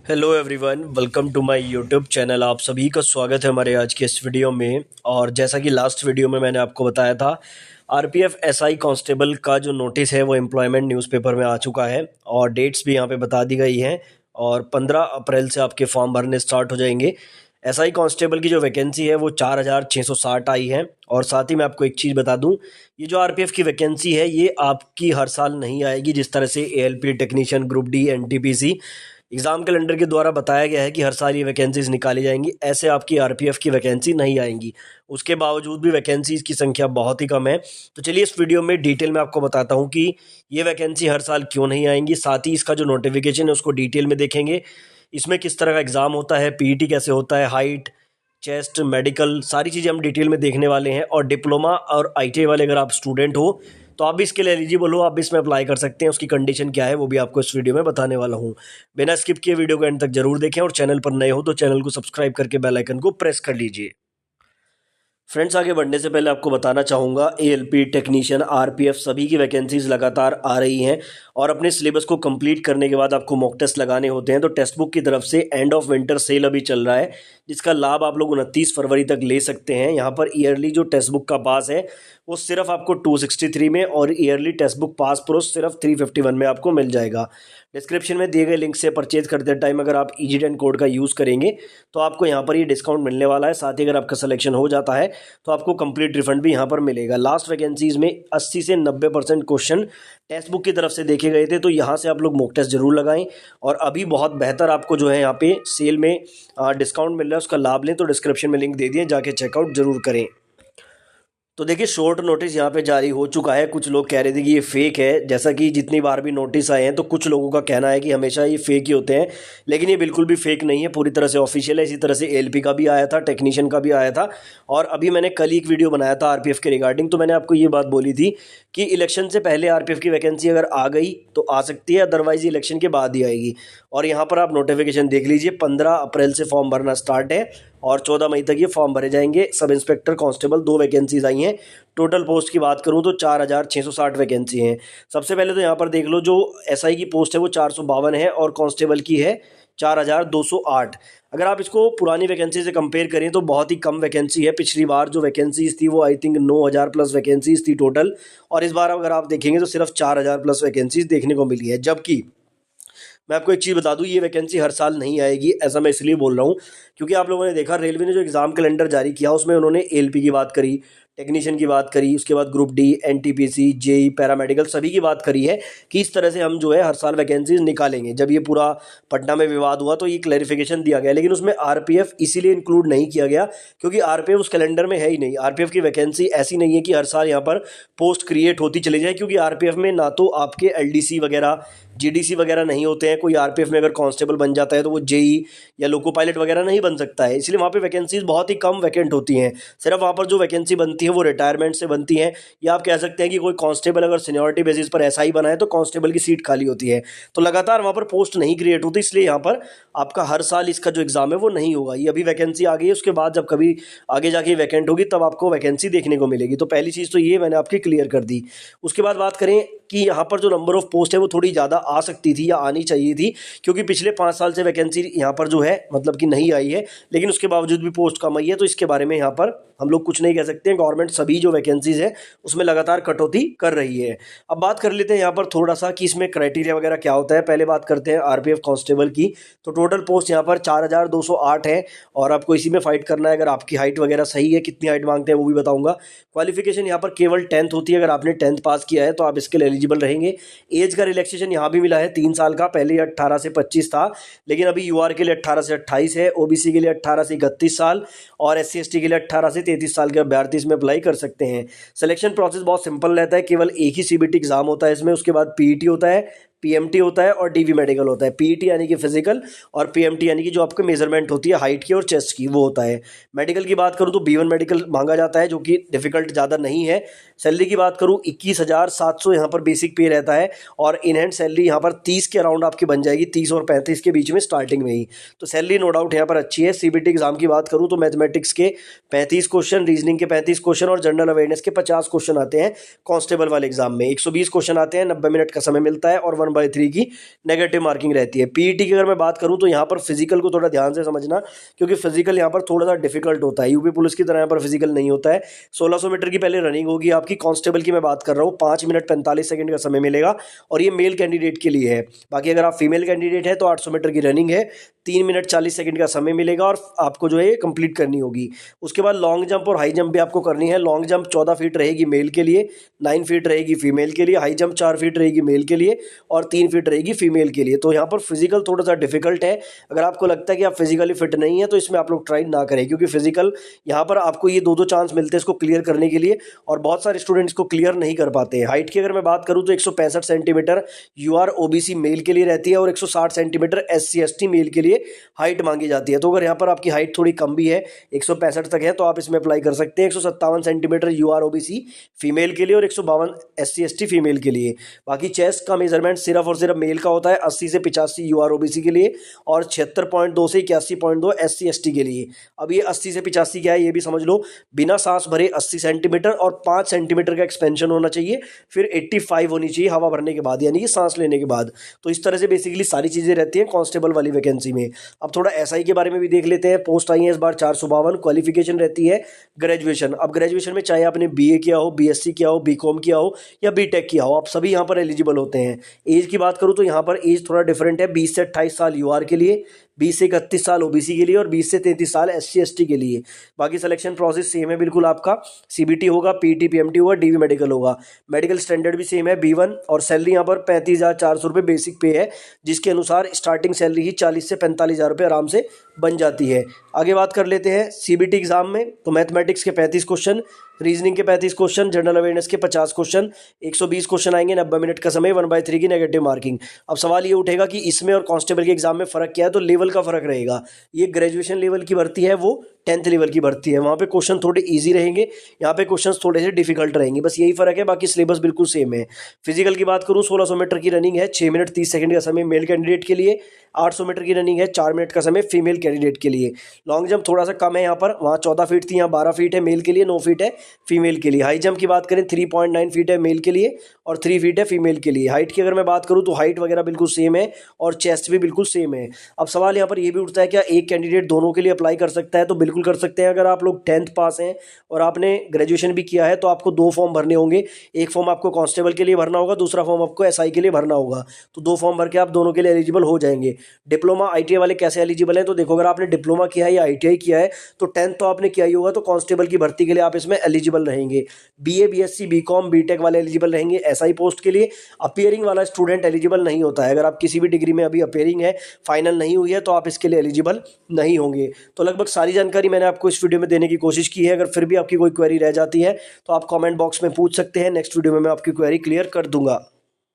Hello everyone, welcome to my YouTube channel. आप सभी का स्वागत है हमारे आज के इस वीडियो में। और जैसा कि लास्ट वीडियो में मैंने आपको बताया था, आरपीएफ एसआई कांस्टेबल का जो नोटिस है वो एम्प्लॉयमेंट न्यूज़पेपर में आ चुका है और डेट्स भी यहाँ पे बता दी गई हैं। और 15 अप्रैल से आपके फॉर्म भरने स्टार्ट हो जाएंगे। एसआई कांस्टेबल की जो वैकेंसी है वो 4660 आई है। और साथ ही मैं आपको एक चीज़ बता दूं, ये जो आरपीएफ की वैकेंसी है ये आपकी हर साल नहीं आएगी। जिस तरह से ALP technician, group D, NTPC exam calendar के द्वारा बताया गया है कि हर साल ये वैकेंसीज निकाली जाएंगी, ऐसे आपकी आरपीएफ की वैकेंसी नहीं आएंगी। उसके बावजूद भी वैकेंसीज की संख्या बहुत ही कम है। तो चलिए इस वीडियो में डिटेल में आपको बताता हूँ कि ये वैकेंसी हर साल क्यों नहीं आएंगी। साथ ही इसका जो नोटिफिकेशन है उसको डिटेल में देखेंगे। इसमें किस तरह का एग्जाम होता है, पीईटी कैसे होता है, हाइट, चेस्ट, मेडिकल, सारी चीज़ें हम डिटेल में देखने वाले हैं। और डिप्लोमा और आईटीआई वाले अगर आप स्टूडेंट हो तो आप भी इसके लिए एलिजिबल हो, आप भी इसमें अप्लाई कर सकते हैं। उसकी कंडीशन क्या है वो भी आपको इस वीडियो में बताने वाला हूँ। बिना स्किप किए वीडियो को एंड तक जरूर देखें और चैनल पर नए हो तो चैनल को सब्सक्राइब करके बेल आइकन को प्रेस कर लीजिए। फ्रेंड्स, आगे बढ़ने से पहले आपको बताना चाहूँगा, एएलपी टेक्नीशियन, आरपीएफ सभी की वैकेंसीज लगातार आ रही हैं। और अपने सिलेबस को कंप्लीट करने के बाद आपको मॉक टेस्ट लगाने होते हैं। तो टेक्स्ट बुक की तरफ से एंड ऑफ विंटर सेल अभी चल रहा है, जिसका लाभ आप लोग 29 फरवरी तक ले सकते हैं। यहाँ पर ईयरली जो टेक्स्ट बुक का पास है वो सिर्फ आपको 263 में और yearly text book pass pro सिर्फ 351 में आपको मिल जाएगा। डिस्क्रिप्शन में दिए गए लिंक से परचेज करते टाइम अगर आप EG10 कोड का यूज़ करेंगे तो आपको यहाँ पर ये डिस्काउंट मिलने वाला है। साथ ही अगर आपका सिलेक्शन हो जाता है तो आपको कंप्लीट रिफंड भी यहाँ पर मिलेगा। लास्ट वैकेंसीज में 80 से 90% क्वेश्चन टेक्स्ट बुक की तरफ से देखे गए थे, तो यहाँ से आप लोग मॉक टेस्ट जरूर लगाएं। और अभी बहुत बेहतर आपको जो है यहाँ पे सेल में डिस्काउंट मिल रहा है, उसका लाभ लें। तो डिस्क्रिप्शन में लिंक दे दिए, जाके चेकआउट जरूर करें। तो देखिए, शॉर्ट नोटिस यहाँ पे जारी हो चुका है। कुछ लोग कह रहे थे कि ये फेक है, जैसा कि जितनी बार भी नोटिस आए हैं तो कुछ लोगों का कहना है कि हमेशा ये फेक ही होते हैं, लेकिन ये बिल्कुल भी फेक नहीं है, पूरी तरह से ऑफिशियल है। इसी तरह से एएलपी का भी आया था, टेक्नीशियन का भी आया था। और अभी मैंने कल ही एक वीडियो बनाया था आरपीएफ के रिगार्डिंग, तो मैंने आपको ये बात बोली थी कि इलेक्शन से पहले आरपीएफ की वैकेंसी अगर आ गई तो आ सकती है, अदरवाइज इलेक्शन के बाद ही आएगी। और यहाँ पर आप नोटिफिकेशन देख लीजिए, 15 अप्रैल से फॉर्म भरना स्टार्ट है और 14 मई तक ये फॉर्म भरे जाएंगे। सब इंस्पेक्टर, कांस्टेबल 2 वैकेंसीज आई हैं। टोटल पोस्ट की बात करूं तो 4660 वैकेंसी हैं। सबसे पहले तो यहाँ पर देख लो, जो एसआई की पोस्ट है वो 452 है और कांस्टेबल की है 4208। अगर आप इसको पुरानी वैकेंसी से कंपेयर करें तो बहुत ही कम वैकेंसी है। पिछली बार जो वैकेंसीज थी वो आई थिंक 9000 प्लस वैकेंसीज थी टोटल, और इस बार अगर आप देखेंगे तो सिर्फ 4000 प्लस वैकेंसीज देखने को मिली है। जबकि मैं आपको एक चीज़ बता दूं, ये वैकेंसी हर साल नहीं आएगी। ऐसा मैं इसलिए बोल रहा हूं क्योंकि आप लोगों ने देखा, रेलवे ने जो एग्ज़ाम कैलेंडर जारी किया उसमें उन्होंने एएलपी की बात करी, टेक्नीशियन की बात करी, उसके बाद group D, NTPC, JE, paramedical सभी की बात करी है कि इस तरह से हम जो है हर साल वैकेंसीज निकालेंगे। जब ये पूरा पटना में विवाद हुआ तो ये क्लैरिफिकेशन दिया गया, लेकिन उसमें आरपीएफ इसीलिए इंक्लूड नहीं किया गया क्योंकि आरपीएफ उस कैलेंडर में है ही नहीं। आरपीएफ की वैकेंसी ऐसी नहीं है कि हर साल यहाँ पर पोस्ट क्रिएट होती चली जाए, क्योंकि आरपीएफ में ना तो आपके एलडीसी वगैरह, जीडीसी वगैरह नहीं होते हैं। कोई आरपीएफ में अगर कांस्टेबल बन जाता है तो वो जेई या लोको पायलट वगैरह नहीं बन सकता है, इसलिए वहाँ पे वैकेंसीज बहुत ही कम वैकेंट होती हैं। सिर्फ वहाँ पर जो वैकेंसी बनती है वो रिटायरमेंट से बनती हैं, या आप कह सकते हैं कि कोई कांस्टेबल अगर सीनियरिटी बेसिस पर एसआई बना है तो कांस्टेबल की सीट खाली होती है। तो लगातार वहाँ पर पोस्ट नहीं क्रिएट होती, इसलिए यहाँ पर आपका हर साल इसका जो एग्जाम है वो नहीं होगा। ये अभी वैकेंसी आ गई है, उसके बाद जब कभी आगे जाके वैकेंट होगी तब आपको वैकेंसी देखने को मिलेगी। तो पहली चीज़ तो ये मैंने आपकी क्लियर कर दी। उसके बाद बात करें कि यहाँ पर जो नंबर ऑफ पोस्ट है वो थोड़ी ज़्यादा आ सकती थी या आनी चाहिए थी, क्योंकि पिछले 5 साल से वैकेंसी यहाँ पर जो है मतलब कि नहीं आई है, लेकिन उसके बावजूद भी पोस्ट कम आई है। तो इसके बारे में यहाँ पर हम लोग कुछ नहीं कह सकते हैं। गवर्नमेंट सभी जो वैकेंसीज है उसमें लगातार कटौती कर रही है। अब बात कर लेते हैं यहाँ पर थोड़ा सा कि इसमें क्राइटेरिया वगैरह क्या होता है। पहले बात करते हैं आरपीएफ कांस्टेबल की। तो टोटल पोस्ट यहाँ पर 4208 है और आपको इसी में फाइट करना है। अगर आपकी हाइट वगैरह सही है, कितनी हाइट मांगते हैं वो भी बताऊंगा। क्वालिफिकेशन यहाँ पर केवल 10th होती है। अगर आपने 10th पास किया है तो आप इसके लिए एलिजिबल रहेंगे। एज का रिलैक्सेशन यहाँ भी मिला है 3 साल का, पहले 18 से 25 था, लेकिन अभी यूआर के लिए 18 से 28 है, ओबीसी के लिए 18 से 31 साल और एससी एसटी के लिए 18 से 33 साल के अभ्यर्थी इसमें अप्लाई कर सकते हैं। सिलेक्शन प्रोसेस बहुत सिंपल रहता है, केवल एक ही सीबीटी एग्जाम होता है इसमें। उसके बाद पीईटी होता है, पीएमटी होता है और डीवी मेडिकल होता है। पीईटी यानी कि फिजिकल और पीएमटी यानी कि जो आपको मेजरमेंट होती है हाइट की और चेस्ट की, वो होता है। मेडिकल की बात करूं तो B1 मेडिकल मांगा जाता है, जो कि डिफिकल्ट ज़्यादा नहीं है। सैलरी की बात करूं 21,700 यहाँ पर बेसिक पे रहता है और इन हैंड सैलरी यहाँ पर 30 के अराउंड आपकी बन जाएगी, 30 और 35 के बीच में स्टार्टिंग में ही। तो सैलरी नो डाउट यहाँ पर अच्छी है। सीबीटी एग्जाम की बात करूँ तो मैथमेटिक्स के 35 क्वेश्चन, रीजनिंग के 35 क्वेश्चन और जनरल अवेयरनेस के 50 क्वेश्चन आते हैं कांस्टेबल वाले एग्जाम में। 120 क्वेश्चन आते हैं, 90 मिनट का समय मिलता है और 1/3 की नेगेटिव मार्किंग रहती है। पीईटी की अगर मैं बात करूँ तो यहाँ पर फिजिकल को थोड़ा ध्यान से समझना, क्योंकि फिजिकल यहाँ पर थोड़ा सा डिफिकल्ट होता है। यूपी पुलिस की तरह यहाँ पर फिजिकल नहीं होता है। 1600 मीटर की पहले रनिंग होगी आपकी। कांस्टेबल की मैं बात कर रहा हूँ, 5 मिनट 45 सेकंड का समय मिलेगा और ये मेल कैंडिडेट के लिए है। बाकी अगर आप फीमेल कैंडिडेट है तो 800 मीटर की रनिंग है, 3 मिनट 40 सेकंड का समय मिलेगा और आपको जो है कंप्लीट करनी होगी। उसके बाद लॉन्ग जंप और हाई जंप भी आपको करनी है। लॉन्ग जंप 14 फीट रहेगी मेल के लिए, 9 फीट रहेगी फीमेल के लिए, हाई जंप 4 फीट रहेगी मेल के लिए और 3 फीट रहेगी फीमेल के लिए। तो यहाँ पर फिजिकल थोड़ा सा डिफिकल्ट है। अगर आपको लगता है कि आप फिजिकली फिट नहीं है तो इसमें आप लोग ट्राई ना करें, क्योंकि फिजिकल यहाँ पर आपको ये दो चांस मिलते हैं इसको क्लियर करने के लिए और बहुत सारे स्टूडेंट्स को क्लियर नहीं कर पाते हैं। हाइट की अगर मैं बात करूँ तो 165 सेंटीमीटर यूआर ओबीसी मेल के लिए रहती है और 160 सेंटीमीटर एससी एसटी मेल के लिए हाइट मांगी जाती है। तो अगर यहाँ पर आपकी हाइट थोड़ी कम भी है, 165 तक है, तो आप इसमें अप्लाई कर सकते हैं। 157 सेंटीमीटर यूआर ओबीसी फीमेल के लिए और 152 एससी एसटी फीमेल के लिए। बाकी चेस्ट का मेजरमेंट सिर्फ और सिर्फ मेल का होता है, 80 से 85 यूआर ओबीसी के लिए और 76.2 से 81.2 एससी एसटी के लिए। अब ये 80 से 85 क्या है ये भी समझ लो। बिना सांस भरे 80 सेंटीमीटर और 5 सेंटीमीटर का एक्सपेंशन होना चाहिए, फिर 85 होनी चाहिए हवा भरने के बाद, यानी कि सांस लेने के बाद। तो इस तरह से बेसिकली सारी चीज़ें रहती हैं कांस्टेबल वाली वैकेंसी में। अब थोड़ा एसआई के बारे में भी देख लेते हैं। पोस्ट आई है इस बार 452। क्वालिफिकेशन रहती है ग्रेजुएशन। अब ग्रेजुएशन में चाहे आपने बीए किया हो, बीएससी किया हो, बीकॉम किया हो या बीटेक किया हो, आप सभी यहाँ पर एलिजिबल होते हैं। एज की बात करूँ तो यहाँ पर एज थोड़ा डिफरेंट है। 20 से 28 साल यूआर के लिए, 20 से 31 साल ओबीसी के लिए और 20 से 33 साल एससी एसटी के लिए। बाकी सिलेक्शन प्रोसेस सेम है बिल्कुल आपका। सीबीटी होगा, पीटी पीएमटी होगा, डीवी मेडिकल होगा। मेडिकल स्टैंडर्ड भी सेम है B1 और सैलरी यहाँ पर 35,400 रुपये बेसिक पे है, जिसके अनुसार स्टार्टिंग सैलरी ही 40 से 45,000 रुपये आराम से बन जाती है। आगे बात कर लेते हैं सीबीटी एग्जाम में। तो मैथमेटिक्स के 35 क्वेश्चन, रीजनिंग के 35 क्वेश्चन, जनरल अवेयरनेस के 50 क्वेश्चन, 120 क्वेश्चन आएंगे, 90 मिनट का समय, 1/3 की नेगेटिव मार्किंग। अब सवाल ये उठेगा कि इसमें और कांस्टेबल के एग्जाम में फ़र्क क्या है, तो लेवल का फ़र्क रहेगा। ये ग्रेजुएशन लेवल की भर्ती है, वो 10th लेवल की भर्ती है। वहाँ पे क्वेश्चन थोड़े इजी रहेंगे, यहाँ पे क्वेश्चन थोड़े से डिफिकल्ट रहेंगे, बस यही फ़र्क है, बाकी सिलेबस बिल्कुल सेम है। फिजिकल की बात करूँ 1600 मीटर की रनिंग है, 6 मिनट 30 सेकंड का समय मेल कैंडिडेट के लिए, 800 मीटर की रनिंग है, 4 मिनट का समय फीमेल कैंडिडेट के लिए। लॉन्ग जंप थोड़ा सा कम है यहाँ पर, वहाँ 14 फीट थी, यहाँ 12 फीट है मेल के लिए, 9 फीट है फीमेल के लिए। हाई जंप की बात करें 3.9 फीट है मेल के लिए और 3 फीट है फीमेल के लिए। हाइट की अगर मैं बात करूँ तो हाइट वगैरह बिल्कुल सेम है और चेस्ट भी बिल्कुल सेम है। अब सवाल यहाँ पर ये भी उठता है क्या एक कैंडिडेट दोनों के लिए अप्लाई कर सकता है, तो बिल्कुल कर सकते हैं। अगर आप लोग 10th पास हैं और आपने ग्रेजुएशन भी किया है तो आपको 2 फॉर्म भरने होंगे। एक फॉर्म आपको कांस्टेबल के लिए भरना होगा, दूसरा फॉर्म आपको एसआई के लिए भरना होगा। तो 2 फॉर्म भर के आप दोनों के लिए एलिजिबल हो जाएंगे। डिप्लोमा आईटीआई वाले कैसे एलिजिबल हैं, तो देखो अगर आपने डिप्लोमा किया है या आईटीआई किया है तो 10th तो आपने किया ही होगा, तो कांस्टेबल की भर्ती के लिए आप इसमें एलिजिबल रहेंगे। बीए बीएससी बीकॉम बीटेक वाले एलिजिबल रहेंगे एसआई पोस्ट के लिए। अपियरिंग वाला स्टूडेंट एलिजिबल नहीं होता है। अगर आप किसी भी डिग्री में अभी अपियरिंग है, फाइनल नहीं हुई है, तो आप इसके लिए एलिजिबल नहीं होंगे। तो लगभग सारी जानकारी मैंने आपको इस वीडियो में देने की कोशिश की है। अगर फिर भी आपकी कोई क्वेरी रह जाती है तो आप कमेंट बॉक्स में पूछ सकते हैं, नेक्स्ट वीडियो में मैं आपकी क्वेरी क्लियर कर दूंगा।